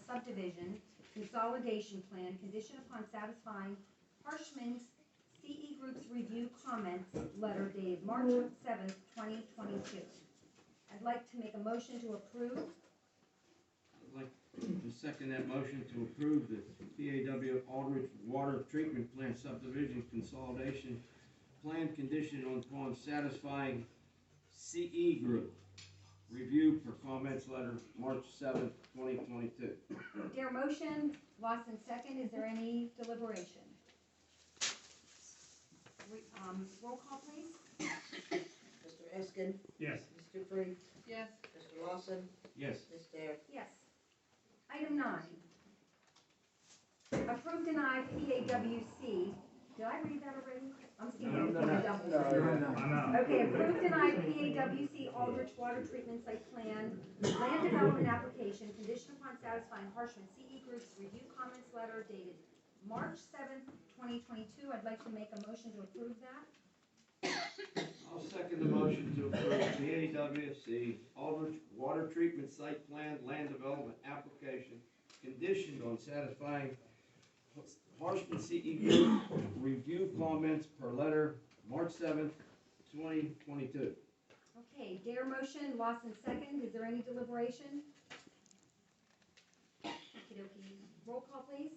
subdivision consolidation plan conditioned upon satisfying Harshman's CE Group's review comments letter dated March 7th, 2022. I'd like to make a motion to approve. I'd like to second that motion to approve the PAW Aldrich Water Treatment Plant Subdivision Consolidation Plan conditioned upon satisfying CE Group review for comments letter March 7th, 2022. Dare motion, Lawson second. Is there any deliberation? Roll call, please. Mr. Eskin? Yes. Mr. Freak? Yes. Mr. Lawson? Yes. Ms. Dare? Yes. Item 9. Approve, deny PAWC. Did I read that already? I'm skipping No. Okay, approve, deny PAWC Aldrich Water Treatment Site Plan, Land Development Application, conditioned upon satisfying Harshman CE Group's review comments letter dated March 7th, 2022. I'd like to make a motion to approve that. I'll second the motion to approve the PAWC Aldrich Water Treatment Site Plan Land Development Application conditioned on satisfying Harshman CE Group review comments per letter March 7th, 2022. Okay, Dare motion, Lawson second. Is there any deliberation? Okey-dokey. Roll call, please.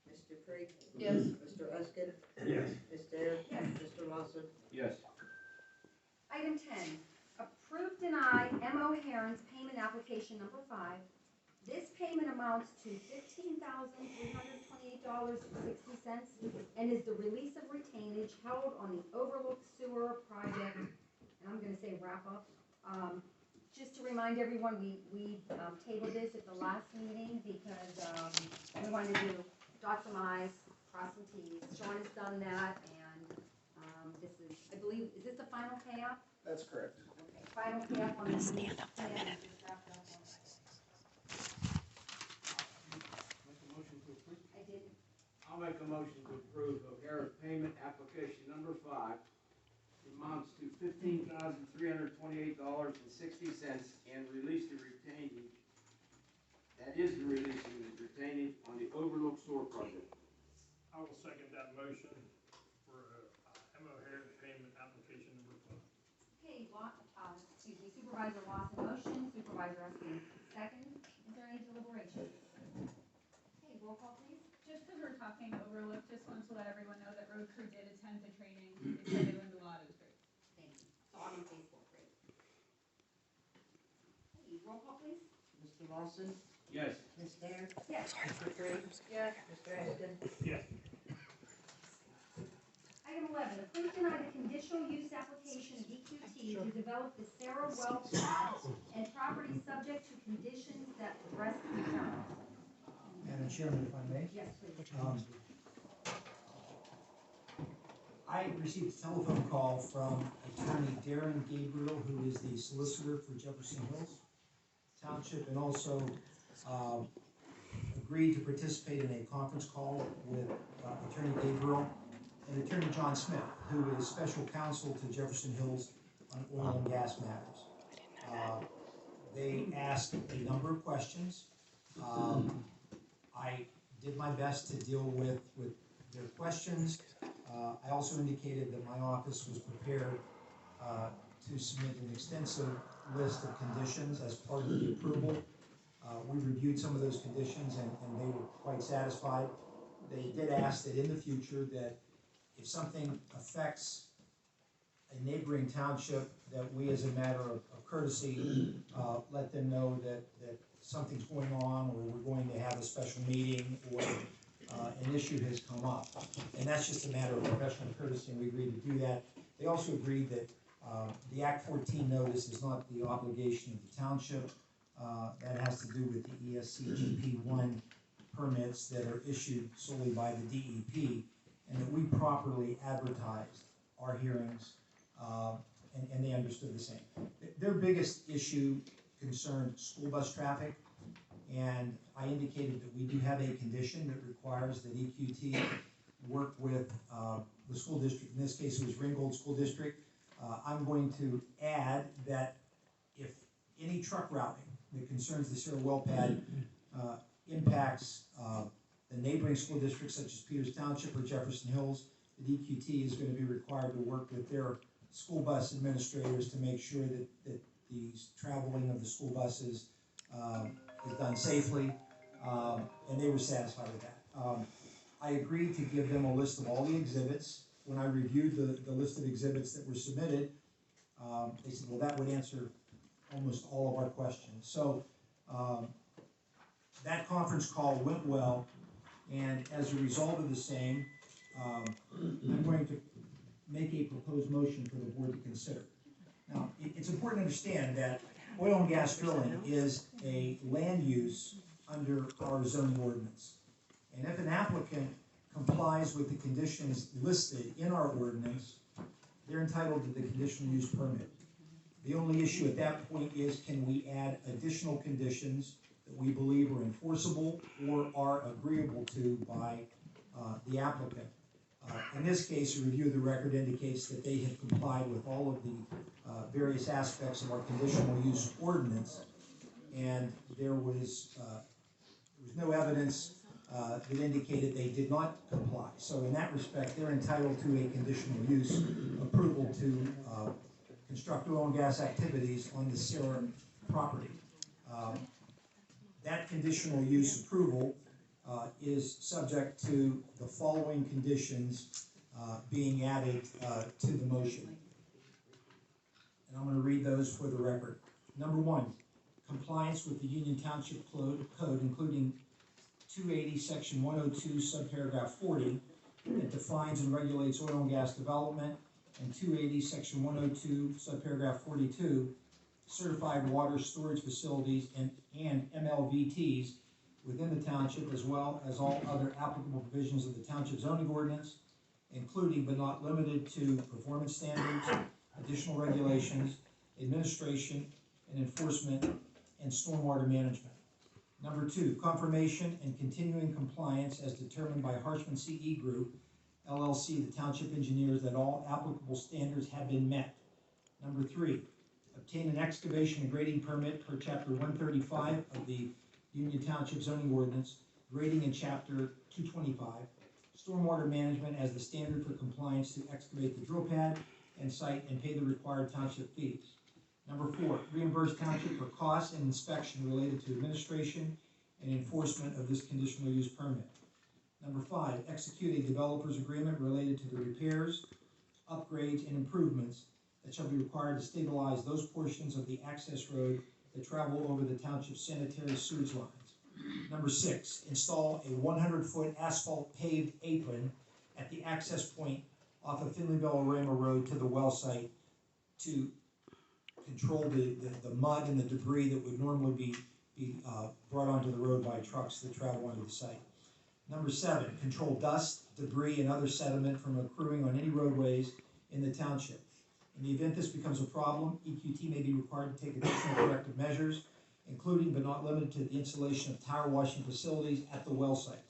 Mr. Freak? Yes. Mr. Eskin? Yes. Ms. Dare? Yes. Mr. Lawson? Yes. Item 10, approve, deny M.O. Heron's payment application number 5. This payment amounts to $15,328.60 and is the release of retainage held on the Overlook Sewer Project, and I'm going to say wrap up. Just to remind everyone, we tabled this at the last meeting because we wanted to dot some I's, cross some T's. Sean has done that, and this is, I believe, is this the final payoff? That's correct. Okay, final payoff on the stand up for a minute. I did. I'll make a motion to approve O'Hara's payment application number 5. It amounts to $15,328.60 and release the retainage. That is the releasing the retainage on the Overlook Sewer Project. I will second that motion for M. O'Hare payment application number 5. Okay, Supervisor Lawson motion, Supervisor Eskin second. Is there any deliberation? Okay, roll call please. Just because we're talking Overlook, just wanted to let everyone know that road crew did attend the training. They said they learned a lot. It was great. Thank you. So I'm on Facebook, great. Okay, roll call please. Mr. Lawson? Yes. Ms. Dare? Yes. Mr. Freak? Yes. Mr. Eskin? Yes. Item 11, approve, deny the conditional use application of EQT to develop the Sarah Well plat and property subject to conditions that address concerns. Madam Chairman, if I may. Yes, please. I received a telephone call from attorney Darren Gabriel, who is the solicitor for Jefferson Hills Township, and also agreed to participate in a conference call with attorney Gabriel and attorney John Smith, who is special counsel to Jefferson Hills on oil and gas matters. They asked a number of questions. I did my best to deal with their questions. I also indicated that my office was prepared to submit an extensive list of conditions as part of the approval. We reviewed some of those conditions and they were quite satisfied. They did ask that in the future that if something affects a neighboring township, that we as a matter of courtesy let them know that something's going on, or we're going to have a special meeting, or an issue has come up. And that's just a matter of professional courtesy, and we agreed to do that. They also agreed that the Act 14 notice is not the obligation of the township. That has to do with the ESCGP 1 permits that are issued solely by the DEP, and that we properly advertised our hearings, and they understood the same. Their biggest issue concerned school bus traffic, and I indicated that we do have a condition that requires that EQT work with the school district. In this case, it was Ringgold School District. I'm going to add that if any truck routing that concerns the Sarah Well pad impacts the neighboring school districts such as Peters Township or Jefferson Hills, the DQT is going to be required to work with their school bus administrators to make sure that the traveling of the school buses is done safely, and they were satisfied with that. I agreed to give them a list of all the exhibits. When I reviewed the list of exhibits that were submitted, they said, well, that would answer almost all of our questions. So that conference call went well, and as a result of the same, I'm going to make a proposed motion for the board to consider. Now, it's important to understand that oil and gas drilling is a land use under our zoning ordinance. And if an applicant complies with the conditions listed in our ordinance, they're entitled to the conditional use permit. The only issue at that point is, can we add additional conditions that we believe are enforceable or are agreeable to by the applicant? In this case, a review of the record indicates that they have complied with all of the various aspects of our conditional use ordinance, and there was no evidence that indicated they did not comply. So in that respect, they're entitled to a conditional use approval to construct oil and gas activities on the Sarah property. That conditional use approval is subject to the following conditions being added to the motion. And I'm going to read those for the record. Number one, compliance with the Union Township Code, including 280 section 102 subparagraph 40 that defines and regulates oil and gas development, and 280 section 102 subparagraph 42 certified water storage facilities and MLVTs within the township, as well as all other applicable provisions of the township zoning ordinance, including but not limited to performance standards, additional regulations, administration and enforcement, and stormwater management. Number two, confirmation and continuing compliance as determined by Harshman CE Group, LLC, the township engineers, that all applicable standards have been met. Number three, obtain an excavation and grading permit per chapter 135 of the Union Township zoning ordinance, grading in chapter 225, stormwater management as the standard for compliance to excavate the drill pad and site and pay the required township fees. Number four, reimburse township for costs and inspection related to administration and enforcement of this conditional use permit. Number five, execute a developer's agreement related to the repairs, upgrades, and improvements that shall be required to stabilize those portions of the access road that travel over the township's sanitary sewage lines. Number six, install a 100-foot asphalt paved apron at the access point off of Finleyville-Orama Road to the well site to control the mud and the debris that would normally be brought onto the road by trucks that travel onto the site. Number seven, control dust, debris, and other sediment from accruing on any roadways in the township. In the event this becomes a problem, EQT may be required to take additional corrective measures, including but not limited to the installation of tire washing facilities at the well site.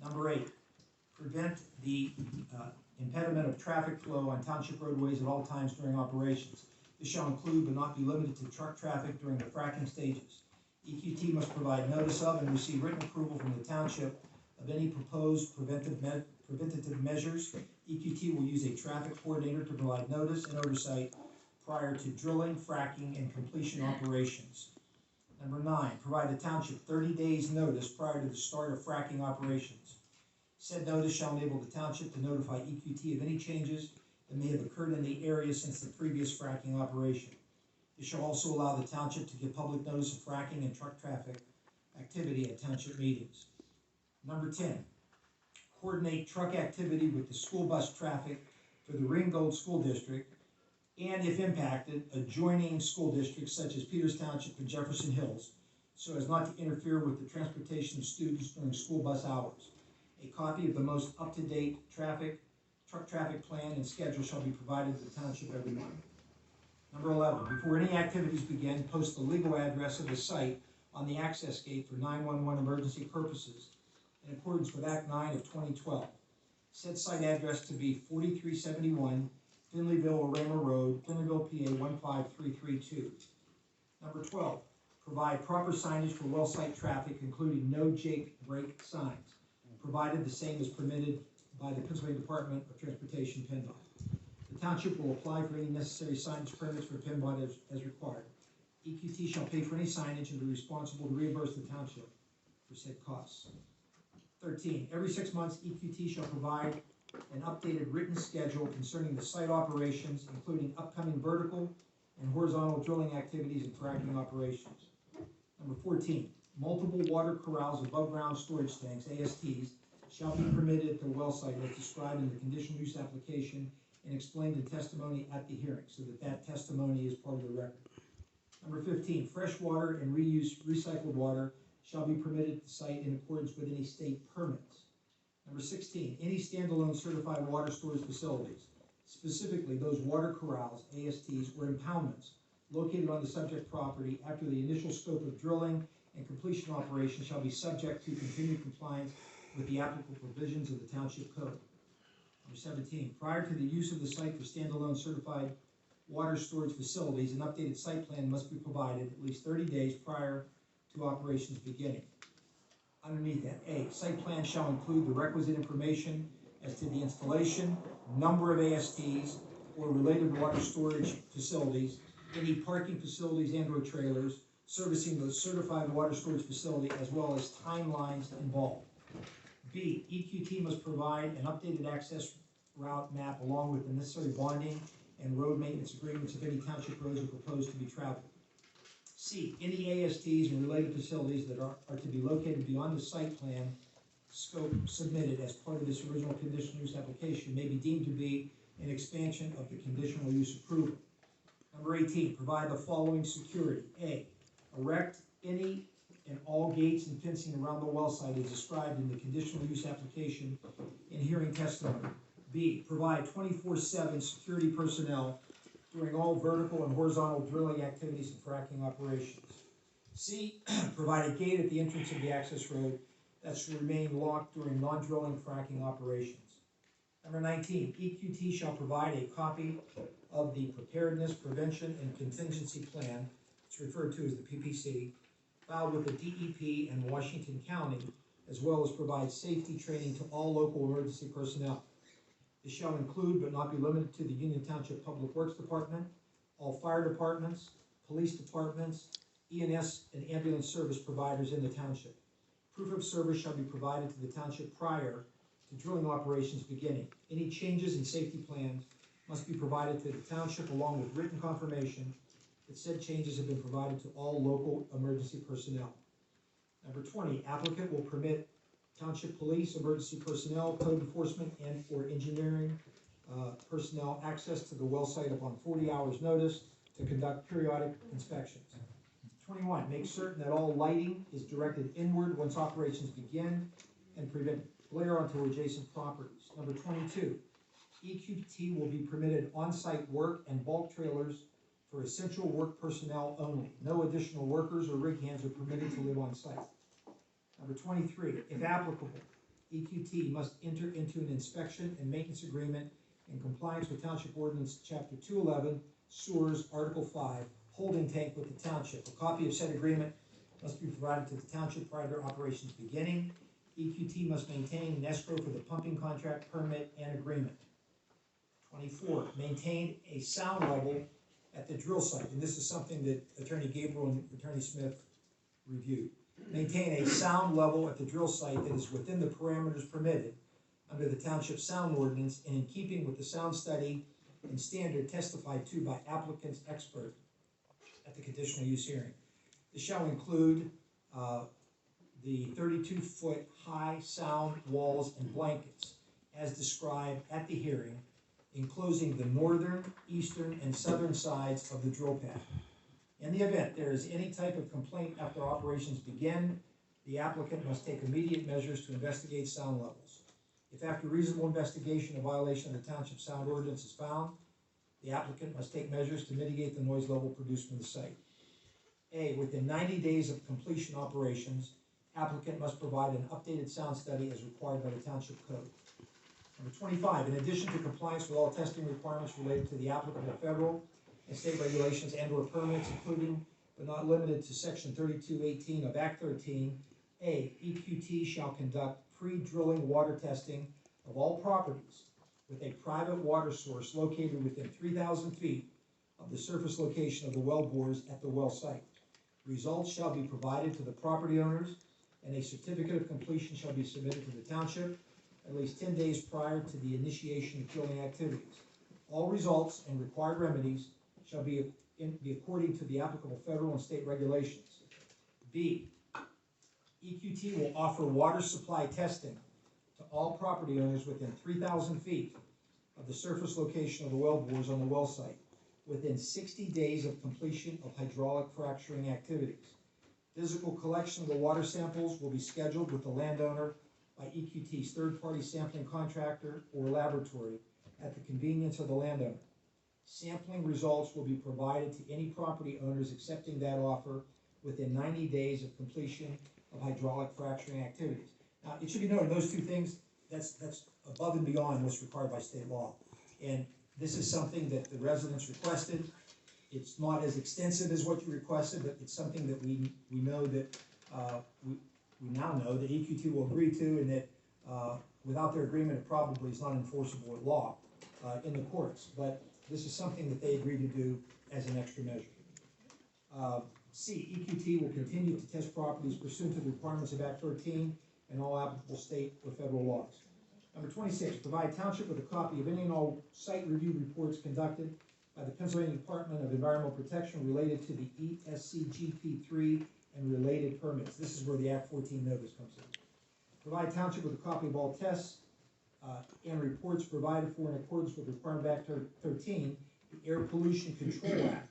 Number eight, prevent the impediment of traffic flow on township roadways at all times during operations. This shall include but not be limited to truck traffic during the fracking stages. EQT must provide notice of and receive written approval from the township of any proposed preventative measures. EQT will use a traffic coordinator to provide notice and oversight prior to drilling, fracking, and completion operations. Number nine, provide the township 30 days notice prior to the start of fracking operations. Said notice shall enable the township to notify EQT of any changes that may have occurred in the area since the previous fracking operation. It shall also allow the township to give public notice of fracking and truck traffic activity at township meetings. Number 10, coordinate truck activity with the school bus traffic for the Ringgold School District and, if impacted, adjoining school districts such as Peters Township and Jefferson Hills, so as not to interfere with the transportation of students during school bus hours. A copy of the most up-to-date truck traffic plan and schedule shall be provided to the township every month. Number 11, before any activities begin, post the legal address of the site on the access gate for 911 emergency purposes in accordance with Act 9 of 2012. Said site address to be 4371 Finleyville-Orama Road, Finleyville, PA 15332. Number 12, Provide proper signage for well site traffic, including no Jake brake signs, provided the same is permitted by the Pennsylvania Department of Transportation PennDOT. The township will apply for any necessary signage permits for PennDOT as required. EQT shall pay for any signage and be responsible to reimburse the township for said costs. 13, every 6 months, EQT shall provide an updated written schedule concerning the site operations, including upcoming vertical and horizontal drilling activities and fracking operations. Number 14, multiple water corrals above ground storage tanks, ASTs, shall be permitted at the well site as described in the conditional use application and explained in testimony at the hearing, so that testimony is part of the record. Number 15, fresh water and recycled water shall be permitted at the site in accordance with any state permits. Number 16, any standalone certified water storage facilities, specifically those water corrals, ASTs, or impoundments located on the subject property after the initial scope of drilling and completion operations shall be subject to continued compliance with the applicable provisions of the Township Code. Number 17, prior to the use of the site for standalone certified water storage facilities, an updated site plan must be provided at least 30 days prior to operations beginning. Underneath that, A, site plan shall include the requisite information as to the installation, number of ASTs or related water storage facilities, any parking facilities and or trailers servicing the certified water storage facility, as well as timelines involved. B, EQT must provide an updated access route map along with the necessary bonding and road maintenance agreements if any township roads are proposed to be traveled. C, any ASTs and related facilities that are to be located beyond the site plan scope submitted as part of this original conditional use application may be deemed to be an expansion of the conditional use approval. Number 18, provide the following security. A, erect any and all gates and fencing around the well site as described in the conditional use application and hearing testimony. B, provide 24/7 security personnel during all vertical and horizontal drilling activities and fracking operations. C, provide a gate at the entrance of the access road that should remain locked during non-drilling fracking operations. Number 19, EQT shall provide a copy of the Preparedness, Prevention, and Contingency Plan, it's referred to as the PPC, filed with the DEP and Washington County, as well as provide safety training to all local emergency personnel. This shall include, but not be limited to, the Union Township Public Works Department, all fire departments, police departments, EMS, and ambulance service providers in the township. Proof of service shall be provided to the township prior to drilling operations beginning. Any changes in safety plans must be provided to the township along with written confirmation that said changes have been provided to all local emergency personnel. Number 20, applicant will permit township police, emergency personnel, code enforcement, and or engineering personnel access to the well site upon 40 hours notice to conduct periodic inspections. 21, make certain that all lighting is directed inward once operations begin and prevent glare onto adjacent properties. Number 22, EQT will be permitted on-site work and bulk trailers for essential work personnel only. No additional workers or rig hands are permitted to live on site. Number 23, if applicable, EQT must enter into an inspection and maintenance agreement in compliance with Township Ordinance Chapter 211, Sewers, Article 5, holding tank with the township. A copy of said agreement must be provided to the township prior to operations beginning. EQT must maintain an escrow for the pumping contract, permit, and agreement. 24, maintain a sound level at the drill site, and this is something that Attorney Gabriel and Attorney Smith reviewed. Maintain a sound level at the drill site that is within the parameters permitted under the Township Sound Ordinance and in keeping with the sound study and standard testified to by applicant's expert at the conditional use hearing. This shall include the 32-foot high sound walls and blankets as described at the hearing, enclosing the northern, eastern, and southern sides of the drill pad. In the event there is any type of complaint after operations begin, the applicant must take immediate measures to investigate sound levels. If after reasonable investigation a violation of the Township Sound Ordinance is found, the applicant must take measures to mitigate the noise level produced from the site. A, within 90 days of completion operations, applicant must provide an updated sound study as required by the Township Code. Number 25, in addition to compliance with all testing requirements related to the applicable federal and state regulations and or permits, including but not limited to section 3218 of Act 13, A, EQT shall conduct pre-drilling water testing of all properties with a private water source located within 3,000 feet of the surface location of the well bores at the well site. Results shall be provided to the property owners, and a certificate of completion shall be submitted to the township at least 10 days prior to the initiation of drilling activities. All results and required remedies shall be according to the applicable federal and state regulations. B, EQT will offer water supply testing to all property owners within 3,000 feet of the surface location of the well bores on the well site within 60 days of completion of hydraulic fracturing activities. Physical collection of the water samples will be scheduled with the landowner by EQT's third-party sampling contractor or laboratory at the convenience of the landowner. Sampling results will be provided to any property owners accepting that offer within 90 days of completion of hydraulic fracturing activities. Now, it should be noted, those two things, that's above and beyond what's required by state law. And this is something that the residents requested. It's not as extensive as what you requested, but it's something that we know that, we now know that EQT will agree to, and that without their agreement, it probably is not enforceable at law in the courts. But this is something that they agreed to do as an extra measure. C, EQT will continue to test properties pursuant to the requirements of Act 13 and all applicable state or federal laws. Number 26, provide township with a copy of any and all site review reports conducted by the Pennsylvania Department of Environmental Protection related to the ESCGP3 and related permits. This is where the Act 14 notice comes in. Provide township with a copy of all tests and reports provided for in accordance with the requirement of Act 13, the Air Pollution Control Act,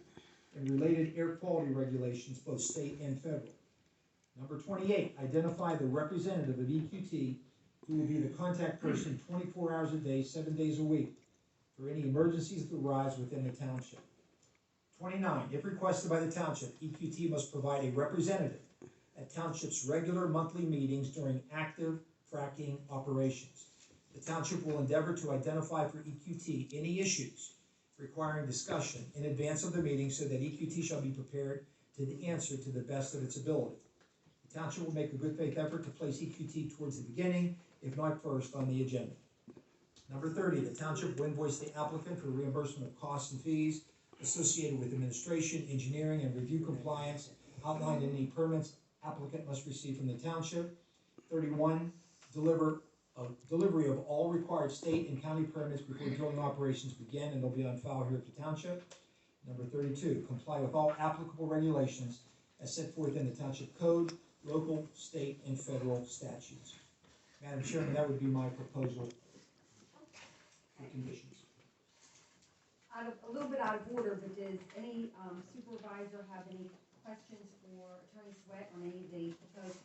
and related air quality regulations, both state and federal. Number 28, identify the representative of EQT who will be the contact person 24 hours a day, 7 days a week for any emergencies that arise within the township. 29, if requested by the township, EQT must provide a representative at township's regular monthly meetings during active fracking operations. The township will endeavor to identify for EQT any issues requiring discussion in advance of the meeting so that EQT shall be prepared to answer to the best of its ability. The township will make a good faith effort to place EQT towards the beginning, if not first, on the agenda. Number 30, the township will invoice the applicant for reimbursement of costs and fees associated with administration, engineering, and review compliance outlined in any permits applicant must receive from the township. 31, delivery of all required state and county permits before drilling operations begin, and they'll be on file here at the township. Number 32, comply with all applicable regulations as set forth in the township code, local, state, and federal statutes. Madam Chairman, that would be my proposal for conditions. A little bit out of order, but does any supervisor have any questions for Attorney Sweat on any of the proposed